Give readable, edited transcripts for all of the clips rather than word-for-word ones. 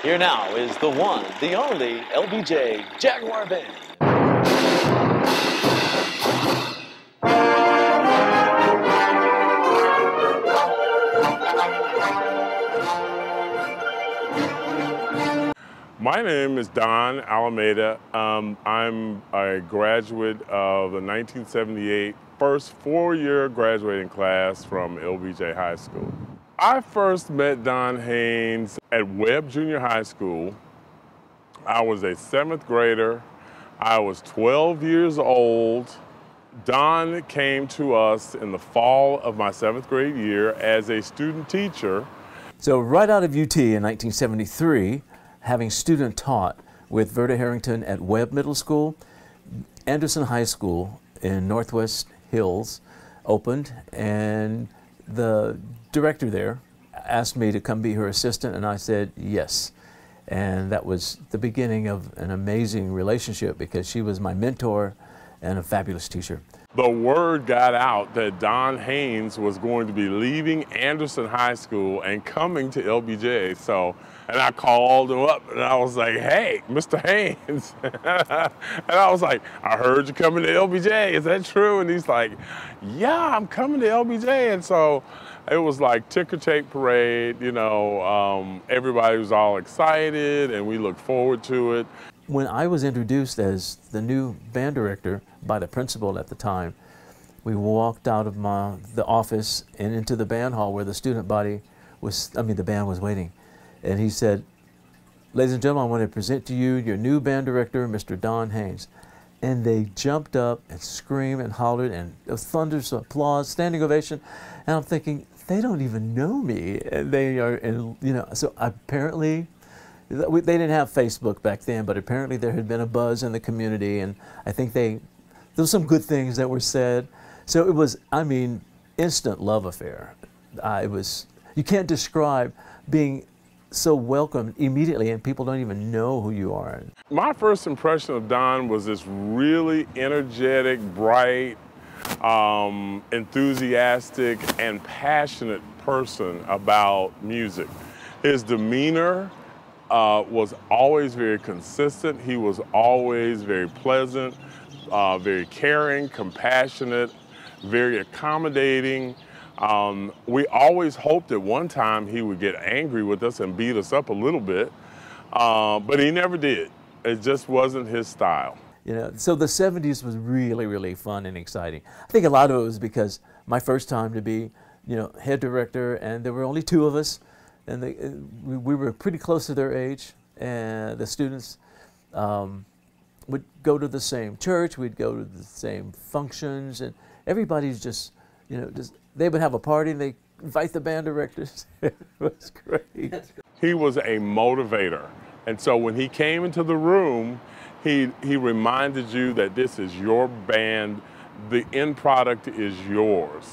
Here now is the one, the only LBJ Jaguar Band. My name is Don Alameda. I'm a graduate of the 1978 first four-year graduating class from LBJ High School. I first met Don Haynes at Webb Junior High School. I was a seventh grader. I was 12 years old. Don came to us in the fall of my seventh grade year as a student teacher. So right out of UT in 1973, having student taught with Verda Harrington at Webb Middle School, Anderson High School in Northwest Hills opened, and the director there asked me to come be her assistant, and I said yes. And that was the beginning of an amazing relationship because she was my mentor and a fabulous teacher. The word got out that Don Haynes was going to be leaving Anderson High School and coming to LBJ. And I called him up and I was like, hey, Mr. Haynes. And I was like, I heard you coming to LBJ, is that true? And he's like, yeah, I'm coming to LBJ. And so it was like ticker tape parade, you know, everybody was all excited and we looked forward to it. When I was introduced as the new band director by the principal at the time, we walked out of the office and into the band hall where the student body was, the band was waiting. And he said, ladies and gentlemen, I want to present to you your new band director, Mr. Don Haynes. And they jumped up and screamed and hollered and thunderous applause, standing ovation. And I'm thinking, they don't even know me. And they are, and, you know, so apparently, they didn't have Facebook back then, but apparently there had been a buzz in the community, and I think there were some good things that were said. So it was, instant love affair. You can't describe being so welcomed immediately, and people don't even know who you are. My first impression of Don was this really energetic, bright, enthusiastic, and passionate person about music. His demeanor was always very consistent. He was always very pleasant, very caring, compassionate, very accommodating. We always hoped at one time he would get angry with us and beat us up a little bit, but he never did. It just wasn't his style. You know, so the 70s was really, really fun and exciting. I think a lot of it was because my first time to be, you know, head director, and there were only two of us. And we were pretty close to their age, and the students would go to the same church, we'd go to the same functions, and everybody's just, you know, they would have a party and they invite the band directors. It was great. He was a motivator, and so when he came into the room, he reminded you that this is your band, the end product is yours,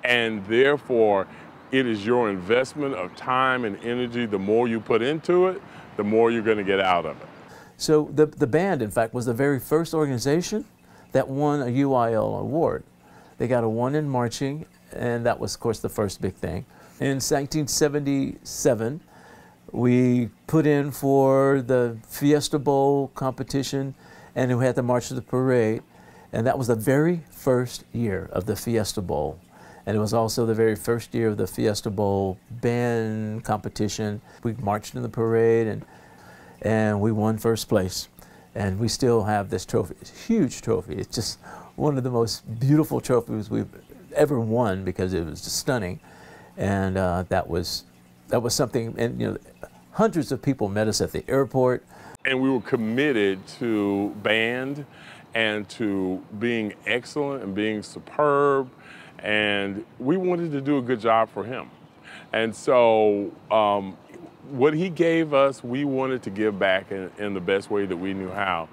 and therefore it is your investment of time and energy. The more you put into it, the more you're going to get out of it. So the band, in fact, was the very first organization that won a UIL award. They got a 1 in marching, and that was, of course, the first big thing. In 1977, we put in for the Fiesta Bowl competition, and we had the March of the Parade, and that was the very first year of the Fiesta Bowl. And it was also the very first year of the Fiesta Bowl band competition. We marched in the parade, and we won first place. And we still have this trophy. It's a huge trophy. It's just one of the most beautiful trophies we've ever won because it was just stunning. And that was something. And you know, hundreds of people met us at the airport. And we were committed to band and to being excellent and being superb. And we wanted to do a good job for him. And so what he gave us, we wanted to give back in the best way that we knew how.